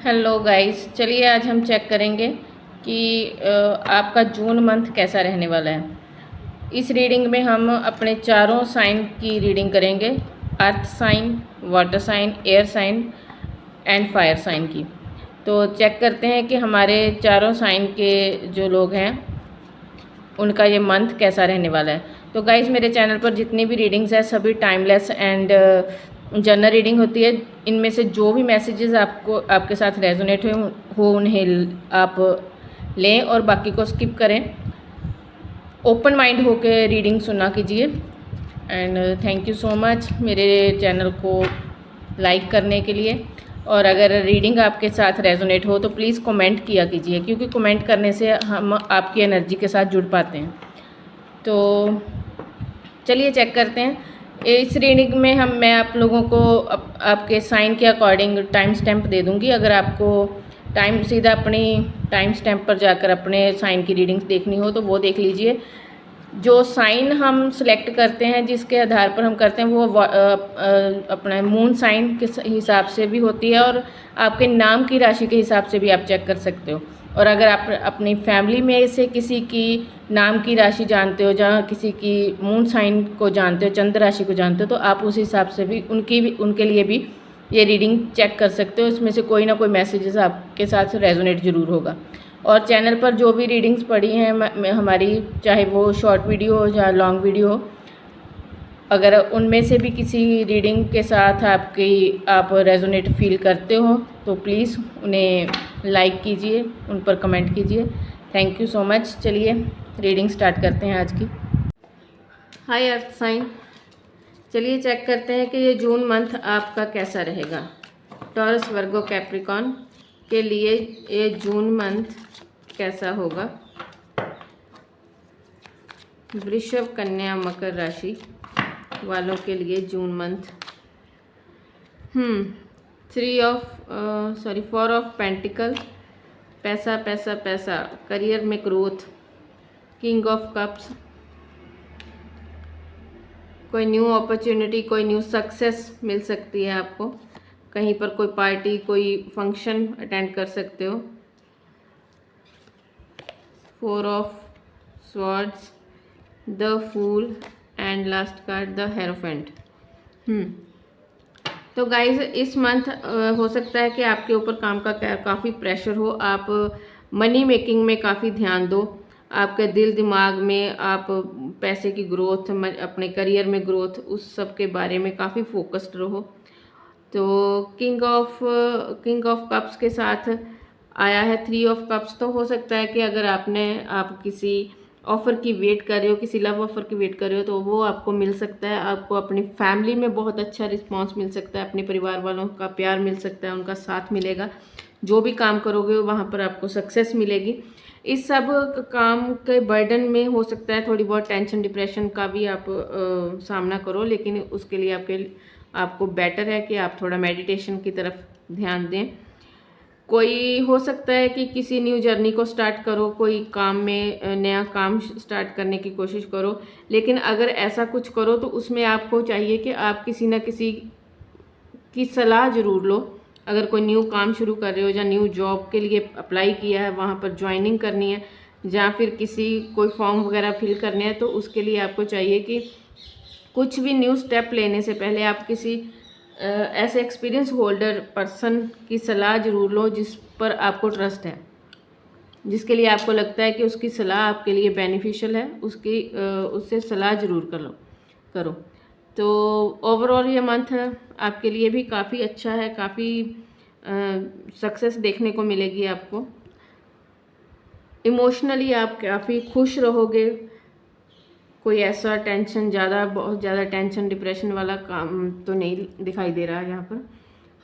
Hello guys, चलिए आज हम चेक करेंगे कि आपका जून मंथ कैसा रहने वाला है। इस रीडिंग में हम अपने चारों साइन की रीडिंग करेंगे। Earth sign, water sign, air sign and fire sign की। तो चेक करते हैं कि हमारे चारों साइन के जो लोग हैं उनका ये मंथ कैसा रहने वाला है। तो गाइस, मेरे चैनल पर जितनी भी रीडिंग्स है सभी टाइमलेस एंड जनरल रीडिंग होती है। इनमें से जो भी मैसेजेस आपको आपके साथ रेजोनेट हो उन्हें आप लें और बाकी को स्किप करें। ओपन माइंड होकर रीडिंग सुना कीजिए। And thank you so much मेरे चैनल को लाइक करने के लिए। और अगर रीडिंग आपके साथ रेजोनेट हो तो प्लीज़ कमेंट किया कीजिए, क्योंकि कमेंट करने से हम आपकी एनर्जी के साथ जुड़ पाते हैं। तो चलिए चेक करते हैं। इस रीडिंग में मैं आप लोगों को आपके साइन के अकॉर्डिंग टाइम स्टैम्प दे दूंगी। अगर आपको सीधा अपनी टाइम स्टैम्प पर जाकर अपने साइन की रीडिंग्स देखनी हो तो वो देख लीजिए। जो साइन हम सिलेक्ट करते हैं, जिसके आधार पर हम करते हैं, वो अपना मून साइन के हिसाब से भी होती है और आपके नाम की राशि के हिसाब से भी आप चेक कर सकते हो। और अगर आप अपनी फैमिली में से किसी की नाम की राशि जानते हो, जहाँ किसी की मून साइन को जानते हो, चंद्र राशि को जानते हो, तो आप उस हिसाब से भी उनके लिए भी ये रीडिंग चेक कर सकते हो। इसमें से कोई ना कोई मैसेजेस आपके साथ रेजोनेट ज़रूर होगा। और चैनल पर जो भी रीडिंग्स पड़ी हैं हमारी, चाहे वो शॉर्ट वीडियो हो या लॉन्ग वीडियो हो, अगर उनमें से भी किसी रीडिंग के साथ आप रेजोनेट फील करते हो तो प्लीज़ उन्हें लाइक कीजिए, उन पर कमेंट कीजिए। Thank you so much. चलिए रीडिंग स्टार्ट करते हैं आज की। हाय अर्थ साइन, चलिए चेक करते हैं कि ये जून मंथ आपका कैसा रहेगा। टॉरस, वर्गो, कैप्रिकॉन के लिए ये जून मंथ कैसा होगा। वृषभ, कन्या, मकर राशि वालों के लिए जून मंथ 4 ऑफ पेंटिकल, पैसा पैसा पैसा, करियर में ग्रोथ। किंग ऑफ कप्स, कोई न्यू अपॉर्चुनिटी, कोई न्यू सक्सेस मिल सकती है आपको। कहीं पर कोई पार्टी, कोई फंक्शन अटेंड कर सकते हो। 4 of swords, the fool and last card the hierophant. तो गाइज, इस मंथ हो सकता है कि आपके ऊपर काम का काफ़ी प्रेशर हो। आप मनी मेकिंग में काफ़ी ध्यान दो। आपके दिल दिमाग में आप पैसे की ग्रोथ, अपने करियर में ग्रोथ, उस सब के बारे में काफ़ी फोकस्ड रहो। तो किंग ऑफ कप्स के साथ आया है 3 ऑफ कप्स। तो हो सकता है कि अगर आप किसी ऑफ़र की वेट कर रहे हो, किसी लव ऑफ़र की वेट कर रहे हो, तो वो आपको मिल सकता है। आपको अपनी फैमिली में बहुत अच्छा रिस्पांस मिल सकता है, अपने परिवार वालों का प्यार मिल सकता है, उनका साथ मिलेगा। जो भी काम करोगे वहाँ पर आपको सक्सेस मिलेगी। इस सब काम के बर्डन में हो सकता है थोड़ी बहुत टेंशन, डिप्रेशन का भी आप सामना करो, लेकिन उसके लिए आपको बेटर है कि आप थोड़ा मेडिटेशन की तरफ ध्यान दें। कोई हो सकता है कि किसी न्यू जर्नी को स्टार्ट करो, कोई काम में नया काम स्टार्ट करने की कोशिश करो। लेकिन अगर ऐसा कुछ करो तो उसमें आपको चाहिए कि आप किसी न किसी की सलाह ज़रूर लो। अगर कोई न्यू काम शुरू कर रहे हो, या न्यू जॉब के लिए अप्लाई किया है, वहाँ पर ज्वाइनिंग करनी है, या फिर कोई फॉर्म वगैरह फिल करने हैं, तो उसके लिए आपको चाहिए कि कुछ भी न्यू स्टेप लेने से पहले आप किसी ऐसे एक्सपीरियंस होल्डर पर्सन की सलाह ज़रूर लो जिस पर आपको ट्रस्ट है, जिसके लिए आपको लगता है कि उसकी सलाह आपके लिए बेनिफिशियल है। उससे सलाह ज़रूर करो। तो ओवरऑल ये मंथ आपके लिए भी काफ़ी अच्छा है, काफ़ी सक्सेस देखने को मिलेगी आपको। इमोशनली आप काफ़ी खुश रहोगे। कोई ऐसा बहुत ज़्यादा टेंशन, डिप्रेशन वाला काम तो नहीं दिखाई दे रहा है यहाँ पर।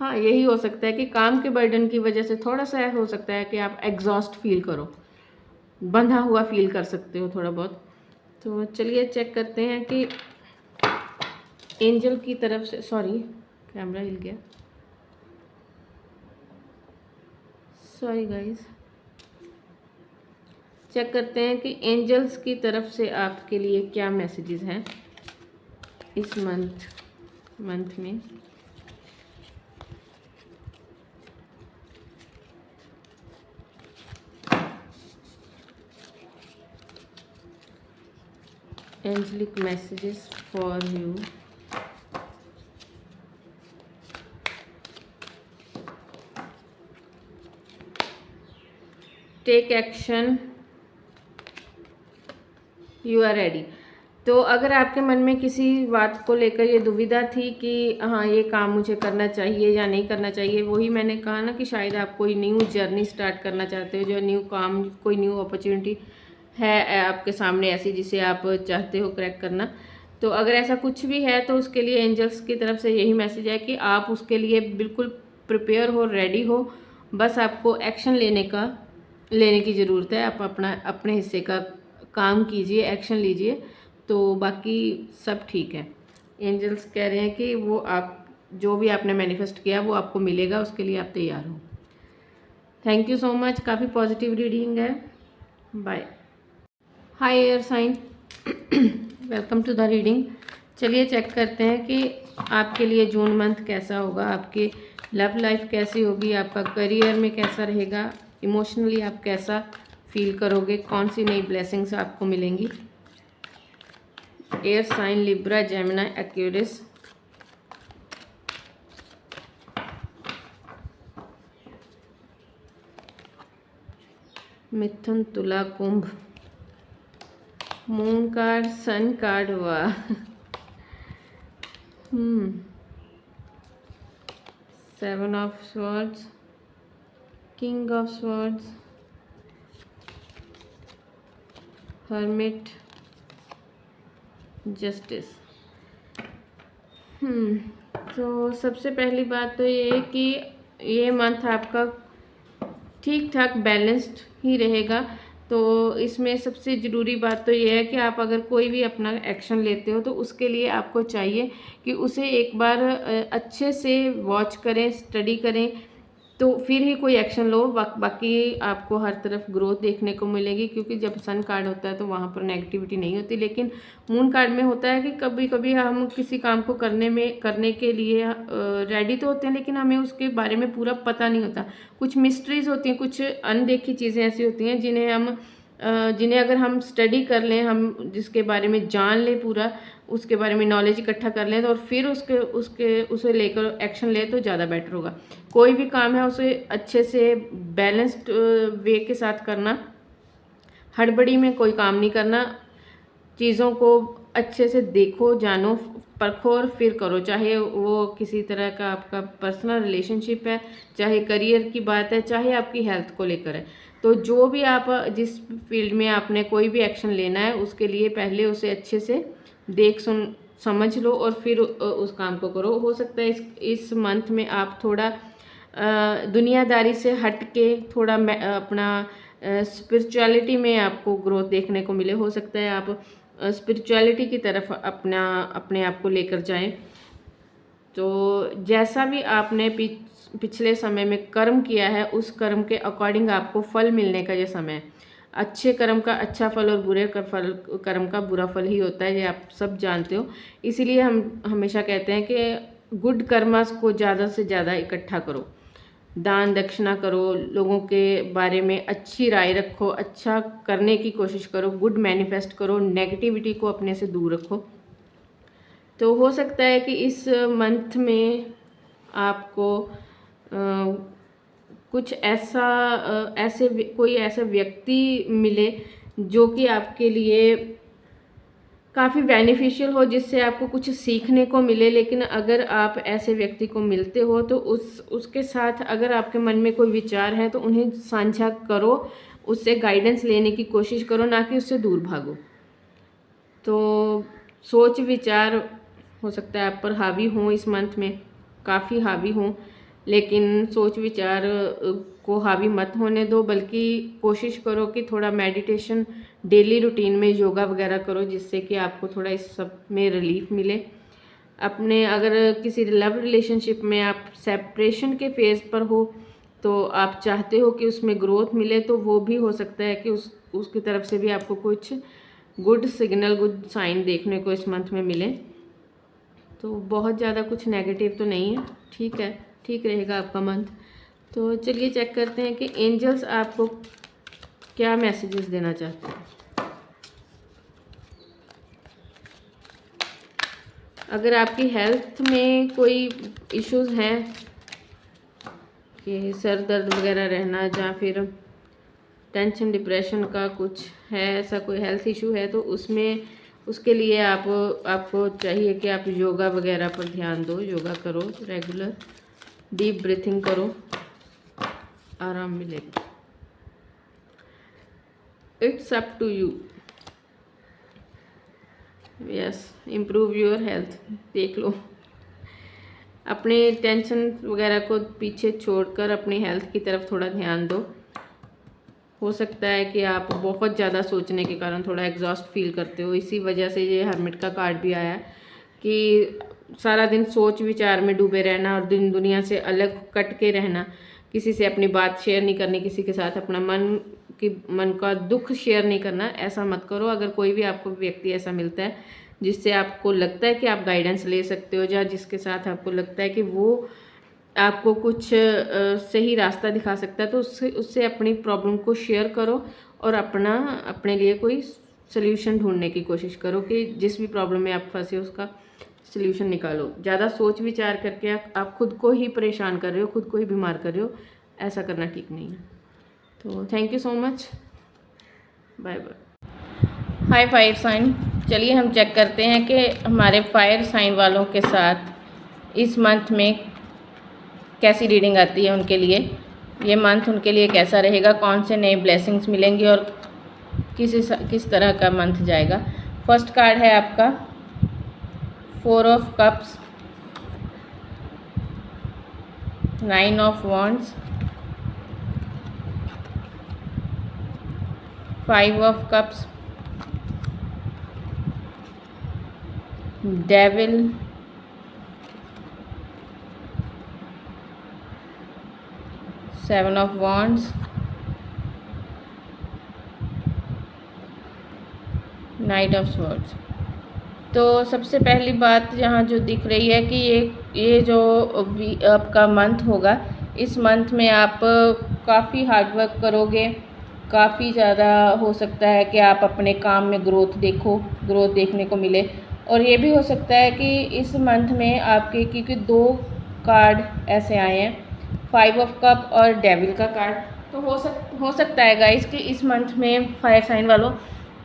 हाँ, यही हो सकता है कि काम के बर्डन की वजह से थोड़ा सा हो सकता है कि आप एग्जॉस्ट फील करो, बंधा हुआ फील कर सकते हो थोड़ा बहुत। तो चलिए चेक करते हैं कि एंजल की तरफ से, सॉरी कैमरा हिल गया, सॉरी गाइस। चेक करते हैं कि एंजल्स की तरफ से आपके लिए क्या मैसेजेस हैं इस मंथ में। angelic messages for you. Take action, you are ready. तो अगर आपके मन में किसी बात को लेकर ये दुविधा थी कि हाँ ये काम मुझे करना चाहिए या नहीं करना चाहिए, वही मैंने कहा ना कि शायद आप कोई न्यू जर्नी स्टार्ट करना चाहते हो, जो न्यू काम, कोई न्यू अपॉर्चुनिटी है आपके सामने ऐसी जिसे आप चाहते हो क्रैक करना। तो अगर ऐसा कुछ भी है तो उसके लिए एंजल्स की तरफ से यही मैसेज है कि आप उसके लिए बिल्कुल प्रिपेयर हो, रेडी हो, बस आपको एक्शन लेने की ज़रूरत है। आप अपने हिस्से का काम कीजिए, एक्शन लीजिए, तो बाकी सब ठीक है। एंजल्स कह रहे हैं कि वो आप जो भी आपने मैनिफेस्ट किया वो आपको मिलेगा, उसके लिए आप तैयार हो। थैंक यू सो मच, काफ़ी पॉजिटिव रीडिंग है। Bye. Hi air sign, welcome to the reading. चलिए चेक करते हैं कि आपके लिए जून मंथ कैसा होगा, आपकी लव लाइफ कैसी होगी, आपका करियर में कैसा रहेगा, इमोशनली आप कैसा फील करोगे, कौन सी नई ब्लेसिंग्स आपको मिलेंगी। Air sign Libra, Gemini, Aquarius. मिथुन, तुला, कुंभ। मून कार्ड, सन कार्ड, वाह। Seven of swords, king of swords, hermit, justice. तो सबसे पहली बात तो ये है कि ये मंथ आपका ठीक ठाक बैलेंस्ड ही रहेगा। तो इसमें सबसे ज़रूरी बात तो ये है कि आप अगर कोई भी अपना एक्शन लेते हो तो उसके लिए आपको चाहिए कि उसे एक बार अच्छे से वॉच करें, स्टडी करें, तो फिर ही कोई एक्शन लो। बाकी आपको हर तरफ ग्रोथ देखने को मिलेगी, क्योंकि जब सन कार्ड होता है तो वहाँ पर नेगेटिविटी नहीं होती। लेकिन मून कार्ड में होता है कि कभी कभी हम किसी काम को करने के लिए रेडी तो होते हैं, लेकिन हमें उसके बारे में पूरा पता नहीं होता। कुछ मिस्ट्रीज होती हैं, कुछ अनदेखी चीज़ें ऐसी होती हैं जिन्हें अगर हम स्टडी कर लें, हम जिसके बारे में जान लें, पूरा उसके बारे में नॉलेज इकट्ठा कर लें, तो और फिर उसे लेकर एक्शन लें तो ज़्यादा बेटर होगा। कोई भी काम है उसे अच्छे से बैलेंस्ड वे के साथ करना, हड़बड़ी में कोई काम नहीं करना। चीज़ों को अच्छे से देखो, जानो, परखो और फिर करो। चाहे वो किसी तरह का आपका पर्सनल रिलेशनशिप है, चाहे करियर की बात है, चाहे आपकी हेल्थ को लेकर है। तो जो भी आप जिस फील्ड में आपने कोई भी एक्शन लेना है, उसके लिए पहले उसे अच्छे से देख सुन समझ लो और फिर उस काम को करो। हो सकता है इस मंथ में आप थोड़ा दुनियादारी से हट के थोड़ा अपना स्पिरिचुअलिटी में आपको ग्रोथ देखने को मिले। हो सकता है आप स्पिरिचुअलिटी की तरफ अपने आप को लेकर जाएं। तो जैसा भी आपने पिछले समय में कर्म किया है, उस कर्म के अकॉर्डिंग आपको फल मिलने का ये समय है। अच्छे कर्म का अच्छा फल और बुरे कर्म का बुरा फल ही होता है, ये आप सब जानते हो। इसीलिए हम हमेशा कहते हैं कि गुड कर्मास को ज़्यादा से ज़्यादा इकट्ठा करो, दान दक्षिणा करो, लोगों के बारे में अच्छी राय रखो, अच्छा करने की कोशिश करो, गुड मैनिफेस्ट करो, नेगेटिविटी को अपने से दूर रखो। तो हो सकता है कि इस मंथ में आपको कुछ कोई ऐसा व्यक्ति मिले जो कि आपके लिए काफ़ी बेनिफिशियल हो, जिससे आपको कुछ सीखने को मिले। लेकिन अगर आप ऐसे व्यक्ति को मिलते हो तो उसके साथ अगर आपके मन में कोई विचार है तो उन्हें साझा करो, उससे गाइडेंस लेने की कोशिश करो, ना कि उससे दूर भागो। तो सोच विचार हो सकता है आप पर हावी हों, इस मंथ में काफ़ी हावी हों, लेकिन सोच विचार को हावी मत होने दो, बल्कि कोशिश करो कि थोड़ा मेडिटेशन डेली रूटीन में, योगा वगैरह करो, जिससे कि आपको थोड़ा इस सब में रिलीफ मिले। अपने अगर किसी लव रिलेशनशिप में आप सेपरेशन के फेज़ पर हो तो आप चाहते हो कि उसमें ग्रोथ मिले, तो वो भी हो सकता है कि उसकी तरफ से भी आपको कुछ गुड सिग्नल, गुड साइन देखने को इस मंथ में मिले। तो बहुत ज़्यादा कुछ नेगेटिव तो नहीं है, ठीक है, ठीक रहेगा आपका मंथ। तो चलिए चेक करते हैं कि एंजल्स आपको क्या मैसेजेस देना चाहते हैं। अगर आपकी हेल्थ में कोई इश्यूज़ हैं कि सर दर्द वगैरह रहना या फिर टेंशन डिप्रेशन का कुछ है, ऐसा कोई हेल्थ इशू है, तो उसके लिए आपको चाहिए कि आप योगा वगैरह पर ध्यान दो। योगा करो रेगुलर, डीप ब्रीथिंग करो, आराम मिलेगा। It's up to you. Yes, improve your health. देख लो, अपने टेंशन वगैरह को पीछे छोड़कर अपनी हेल्थ की तरफ थोड़ा ध्यान दो। हो सकता है कि आप बहुत ज़्यादा सोचने के कारण थोड़ा एग्जॉस्ट फील करते हो, इसी वजह से ये हर्मिट का कार्ड भी आया कि सारा दिन सोच विचार में डूबे रहना और दुनिया से अलग कट के रहना, किसी से अपनी बात शेयर नहीं करनी, किसी के साथ अपना मन का दुख शेयर नहीं करना। ऐसा मत करो। अगर कोई भी आपको व्यक्ति ऐसा मिलता है जिससे आपको लगता है कि आप गाइडेंस ले सकते हो, या जिसके साथ आपको लगता है कि वो आपको कुछ सही रास्ता दिखा सकता है, तो उससे अपनी प्रॉब्लम को शेयर करो और अपने लिए कोई सल्यूशन ढूंढने की कोशिश करो कि जिस भी प्रॉब्लम में आप फंसे उसका सल्यूशन निकालो। ज़्यादा सोच विचार करके आप खुद को ही परेशान कर रहे हो, खुद को ही बीमार कर रहे हो, ऐसा करना ठीक नहीं है। तो thank you so much, bye bye. Hi fire sign, चलिए हम चेक करते हैं कि हमारे फायर साइन वालों के साथ इस मंथ में कैसी रीडिंग आती है उनके लिए। ये मंथ उनके लिए कैसा रहेगा, कौन से नए ब्लेसिंग्स मिलेंगे और किस तरह का मंथ जाएगा। फर्स्ट कार्ड है आपका 4 of cups, 9 of wands, 5 of cups, devil, 7 of wands, night of swords. तो सबसे पहली बात यहाँ जो दिख रही है कि ये जो आपका मंथ होगा, इस मंथ में आप काफ़ी हार्डवर्क करोगे, काफ़ी ज़्यादा हो सकता है कि आप अपने काम में ग्रोथ देखने को मिले। और ये भी हो सकता है कि इस मंथ में आपके, क्योंकि 2 कार्ड ऐसे आए हैं, 5 ऑफ कप और डेविल का कार्ड, तो हो सकता है गाइस कि इस मंथ में फायर साइन वालों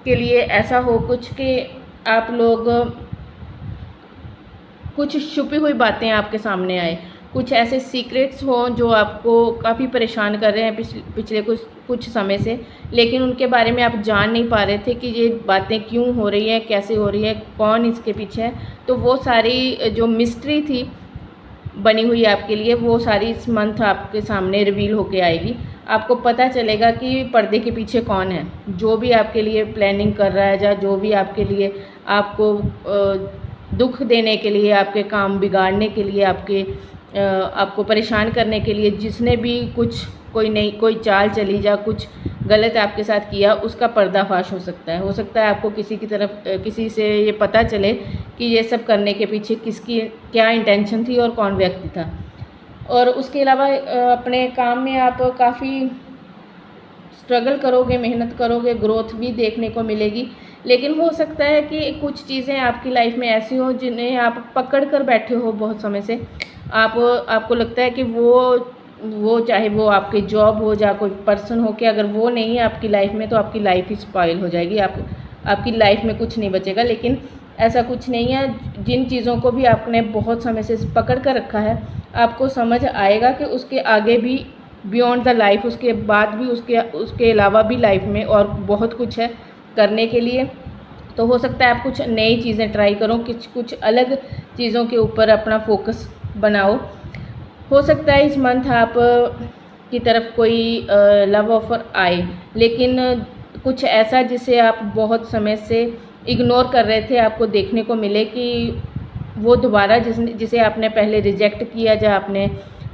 के लिए ऐसा हो कुछ कि आप लोग कुछ छुपी हुई बातें आपके सामने आए, कुछ ऐसे सीक्रेट्स हों जो आपको काफ़ी परेशान कर रहे हैं पिछले कुछ समय से, लेकिन उनके बारे में आप जान नहीं पा रहे थे कि ये बातें क्यों हो रही हैं, कैसे हो रही है, कौन इसके पीछे है। तो वो सारी जो मिस्ट्री थी बनी हुई आपके लिए, वो सारी इस मंथ आपके सामने रिवील होके आएगी। आपको पता चलेगा कि पर्दे के पीछे कौन है, जो भी आपके लिए प्लानिंग कर रहा है, या जो भी आपके लिए आपको दुख देने के लिए, आपके काम बिगाड़ने के लिए, आपको परेशान करने के लिए जिसने भी कोई चाल चली या कुछ गलत आपके साथ किया, उसका पर्दाफाश हो सकता है। आपको किसी से ये पता चले कि ये सब करने के पीछे किसकी क्या इंटेंशन थी और कौन व्यक्ति था। और उसके अलावा अपने काम में आप काफ़ी स्ट्रगल करोगे, मेहनत करोगे, ग्रोथ भी देखने को मिलेगी। लेकिन हो सकता है कि कुछ चीज़ें आपकी लाइफ में ऐसी हो जिन्हें आप पकड़ कर बैठे हो बहुत समय से। आपको लगता है कि वो चाहे वो आपकी जॉब हो या कोई पर्सन हो, कि अगर वो नहीं है आपकी लाइफ में तो आपकी लाइफ ही स्पॉइल हो जाएगी, आपकी लाइफ में कुछ नहीं बचेगा। लेकिन ऐसा कुछ नहीं है। जिन चीज़ों को भी आपने बहुत समय से पकड़ कर रखा है, आपको समझ आएगा कि उसके आगे भी बियॉन्ड द लाइफ, उसके बाद भी उसके अलावा भी लाइफ में और बहुत कुछ है करने के लिए। तो हो सकता है आप कुछ नई चीज़ें ट्राई करो, कुछ अलग चीज़ों के ऊपर अपना फोकस बनाओ। हो सकता है इस मंथ आप की तरफ कोई लव ऑफ़र आए, लेकिन कुछ ऐसा जिसे आप बहुत समय से इग्नोर कर रहे थे, आपको देखने को मिले कि वो दोबारा जिसे आपने पहले रिजेक्ट किया, या आपने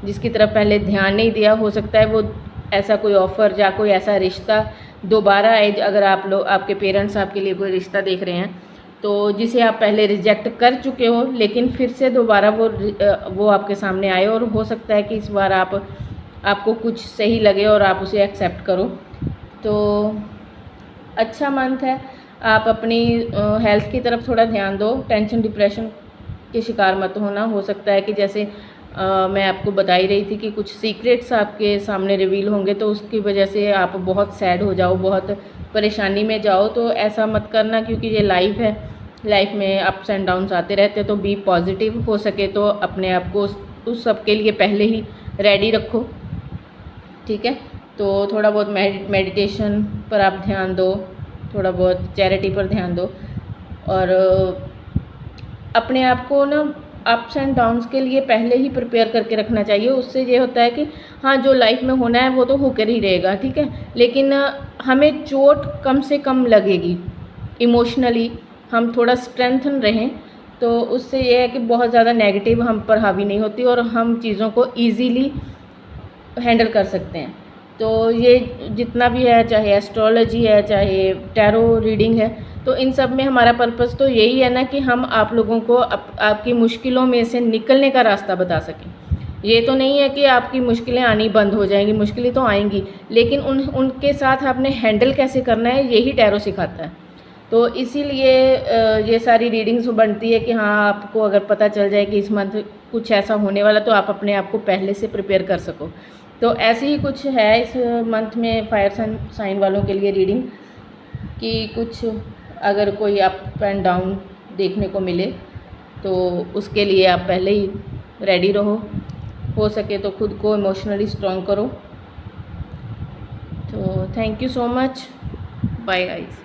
जिसकी तरफ पहले ध्यान नहीं दिया, हो सकता है वो ऐसा कोई ऑफ़र या कोई ऐसा रिश्ता दोबारा आए। अगर आपके पेरेंट्स आपके लिए कोई रिश्ता देख रहे हैं, तो जिसे आप पहले रिजेक्ट कर चुके हो, लेकिन फिर से दोबारा वो आपके सामने आए, और हो सकता है कि इस बार आपको कुछ सही लगे और आप उसे एक्सेप्ट करो। तो अच्छा मंथ है। आप अपनी हेल्थ की तरफ थोड़ा ध्यान दो, टेंशन डिप्रेशन के शिकार मत होना। हो सकता है कि जैसे मैं आपको बता ही रही थी कि कुछ सीक्रेट्स आपके सामने रिवील होंगे, तो उसकी वजह से आप बहुत सैड हो जाओ, बहुत परेशानी में जाओ। तो ऐसा मत करना, क्योंकि ये लाइफ है, लाइफ में अप्स एंड डाउन्स आते रहते हैं। तो बी पॉजिटिव, हो सके तो अपने आप को उस सब के लिए पहले ही रेडी रखो, ठीक है। तो थोड़ा बहुत मेडिटेशन पर आप ध्यान दो, थोड़ा बहुत चैरिटी पर ध्यान दो, और अपने आप को ना अप्स एंड डाउन्स के लिए पहले ही प्रिपेयर करके रखना चाहिए। उससे ये होता है कि हाँ, जो लाइफ में होना है वो तो होकर ही रहेगा, ठीक है, लेकिन हमें चोट कम से कम लगेगी। इमोशनली हम थोड़ा स्ट्रेंथन रहें, तो उससे ये है कि बहुत ज़्यादा नेगेटिव हम पर हावी नहीं होती और हम चीज़ों को ईज़िली हैंडल कर सकते हैं। तो ये जितना भी है, चाहे एस्ट्रोलॉजी है, चाहे टैरो रीडिंग है, तो इन सब में हमारा पर्पस तो यही है ना कि हम आप लोगों को आपकी मुश्किलों में से निकलने का रास्ता बता सकें। ये तो नहीं है कि आपकी मुश्किलें आनी बंद हो जाएंगी, मुश्किलें तो आएंगी, लेकिन उनके साथ आपने हैंडल कैसे करना है, यही टैरो सिखाता है। तो इसीलिए ये सारी रीडिंग्स बनती है कि हाँ, आपको अगर पता चल जाए कि इस मंथ कुछ ऐसा होने वाला, तो आप अपने आप को पहले से प्रिपेयर कर सको। तो ऐसे ही कुछ है इस मंथ में फायर साइन वालों के लिए रीडिंग, कि कुछ अगर कोई अप एंड डाउन देखने को मिले तो उसके लिए आप पहले ही रेडी रहो। हो सके तो खुद को इमोशनली स्ट्रॉन्ग करो। तो thank you so much, bye guys.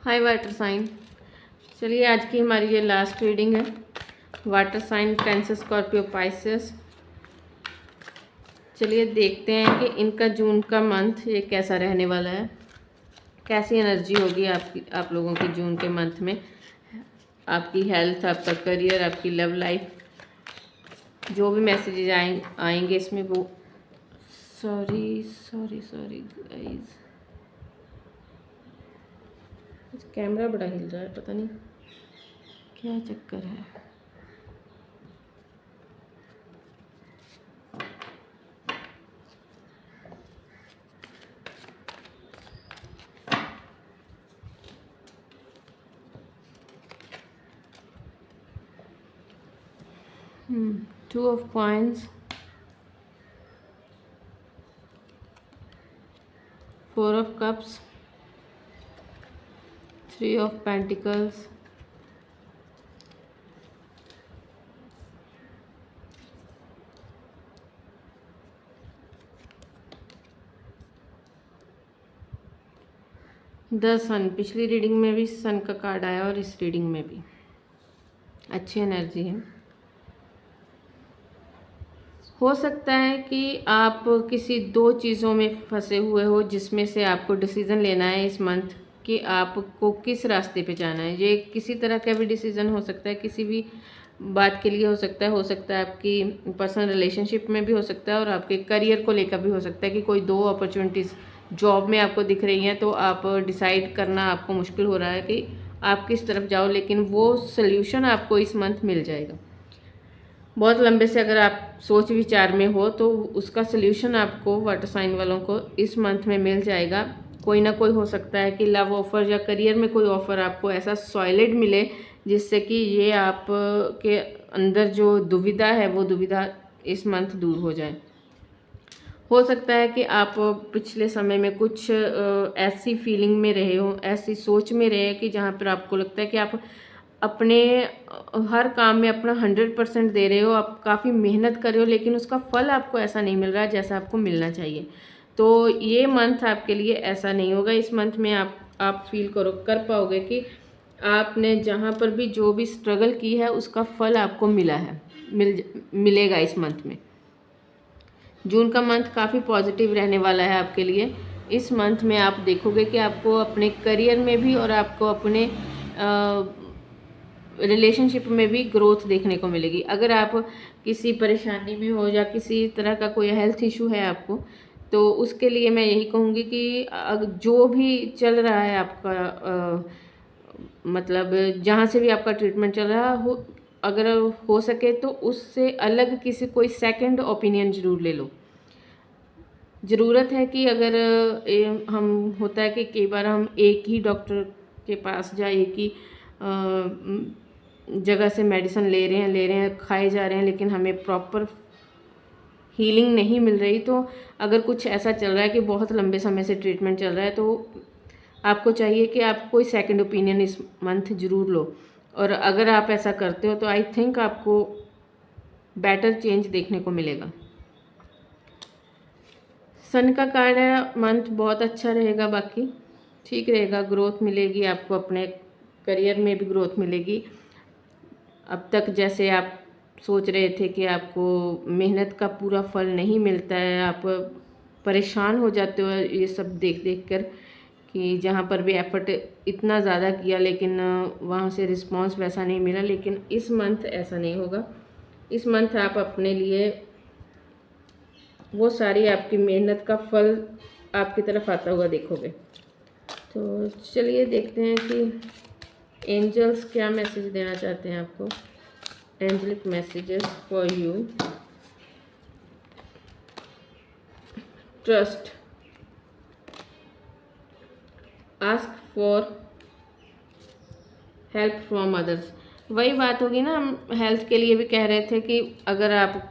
Hi water sign, चलिए आज की हमारी ये लास्ट रीडिंग है। Water sign cancer, Scorpio, Pisces. चलिए देखते हैं कि इनका जून का मंथ ये कैसा रहने वाला है, कैसी एनर्जी होगी आप लोगों की जून के मंथ में। आपकी हेल्थ, आपका करियर, आपकी लव लाइफ, जो भी मैसेजेज आएंगे इसमें वो सॉरी गाइस, कैमरा बड़ा हिल रहा है, पता नहीं क्या चक्कर है। Two of Coins, 4 of Cups, 3 of Pentacles, the सन। पिछली रीडिंग में भी सन का कार्ड आया और इस रीडिंग में भी अच्छी एनर्जी है। हो सकता है कि आप किसी 2 चीज़ों में फंसे हुए हो, जिसमें से आपको डिसीज़न लेना है इस मंथ कि आपको किस रास्ते पे जाना है। ये किसी तरह का भी डिसीज़न हो सकता है, किसी भी बात के लिए हो सकता है आपकी पर्सनल रिलेशनशिप में भी हो सकता है, और आपके करियर को लेकर भी हो सकता है कि कोई 2 अपॉर्चुनिटीज़ जॉब में आपको दिख रही हैं, तो आप डिसाइड करना आपको मुश्किल हो रहा है कि आप किस तरफ जाओ, लेकिन वो सल्यूशन आपको इस मंथ मिल जाएगा। बहुत लंबे से अगर आप सोच विचार में हो तो उसका सल्यूशन आपको वाटर साइन वालों को इस मंथ में मिल जाएगा। कोई ना कोई हो सकता है कि लव ऑफ़र या करियर में कोई ऑफ़र आपको ऐसा सॉलिड मिले जिससे कि ये आप के अंदर जो दुविधा है वो दुविधा इस मंथ दूर हो जाए। हो सकता है कि आप पिछले समय में कुछ ऐसी फीलिंग में रहे हो, ऐसी सोच में रहे कि जहाँ पर आपको लगता है कि आप अपने हर काम में अपना 100% दे रहे हो, आप काफ़ी मेहनत कर रहे हो, लेकिन उसका फल आपको ऐसा नहीं मिल रहा है जैसा आपको मिलना चाहिए। तो ये मंथ आपके लिए ऐसा नहीं होगा। इस मंथ में आप फील कर पाओगे कि आपने जहाँ पर भी जो भी स्ट्रगल की है उसका फल आपको मिला है, मिलेगा इस मंथ में। जून का मंथ काफ़ी पॉजिटिव रहने वाला है आपके लिए। इस मंथ में आप देखोगे कि आपको अपने करियर में भी और आपको अपने रिलेशनशिप में भी ग्रोथ देखने को मिलेगी। अगर आप किसी परेशानी में हो या किसी तरह का कोई हेल्थ इशू है आपको, तो उसके लिए मैं यही कहूँगी कि जो भी चल रहा है आपका मतलब जहाँ से भी आपका ट्रीटमेंट चल रहा हो, अगर हो सके तो उससे अलग किसी कोई सेकंड ओपिनियन ज़रूर ले लो। ज़रूरत है कि अगर हम होता है कि कई बार हम एक ही डॉक्टर के पास जा, एक ही जगह से मेडिसिन ले रहे हैं, खाए जा रहे हैं, लेकिन हमें प्रॉपर हीलिंग नहीं मिल रही। तो अगर कुछ ऐसा चल रहा है कि बहुत लंबे समय से ट्रीटमेंट चल रहा है, तो आपको चाहिए कि आप कोई सेकंड ओपिनियन इस मंथ ज़रूर लो। और अगर आप ऐसा करते हो तो आई थिंक आपको बेटर चेंज देखने को मिलेगा। सन का कार्ड है, मंथ बहुत अच्छा रहेगा, बाकी ठीक रहेगा, ग्रोथ मिलेगी आपको, अपने करियर में भी ग्रोथ मिलेगी। अब तक जैसे आप सोच रहे थे कि आपको मेहनत का पूरा फल नहीं मिलता है, आप परेशान हो जाते हो ये सब देख देख कर कि जहाँ पर भी एफर्ट इतना ज़्यादा किया लेकिन वहाँ से रिस्पांस वैसा नहीं मिला, लेकिन इस मंथ ऐसा नहीं होगा। इस मंथ आप अपने लिए वो सारी आपकी मेहनत का फल आपकी तरफ आता हुआ देखोगे। तो चलिए देखते हैं कि एंजल्स क्या मैसेज देना चाहते हैं आपको। Angelic messages for you. Trust, ask for help from others. वही बात होगी ना, हम हेल्थ के लिए भी कह रहे थे कि अगर आप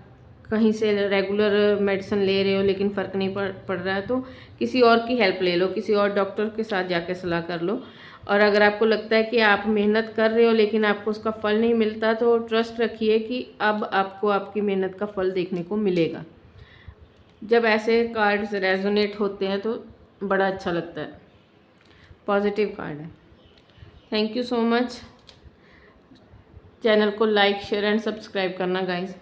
कहीं से रेगुलर मेडिसिन ले रहे हो लेकिन फ़र्क नहीं पड़ रहा है, तो किसी और की हेल्प ले लो, किसी और डॉक्टर के साथ जाके सलाह कर लो। और अगर आपको लगता है कि आप मेहनत कर रहे हो लेकिन आपको उसका फल नहीं मिलता, तो ट्रस्ट रखिए कि अब आपको आपकी मेहनत का फल देखने को मिलेगा। जब ऐसे कार्ड्स रेजोनेट होते हैं तो बड़ा अच्छा लगता है, पॉजिटिव कार्ड है। Thank you so much. Channel को लाइक, शेयर एंड सब्सक्राइब करना गाइस।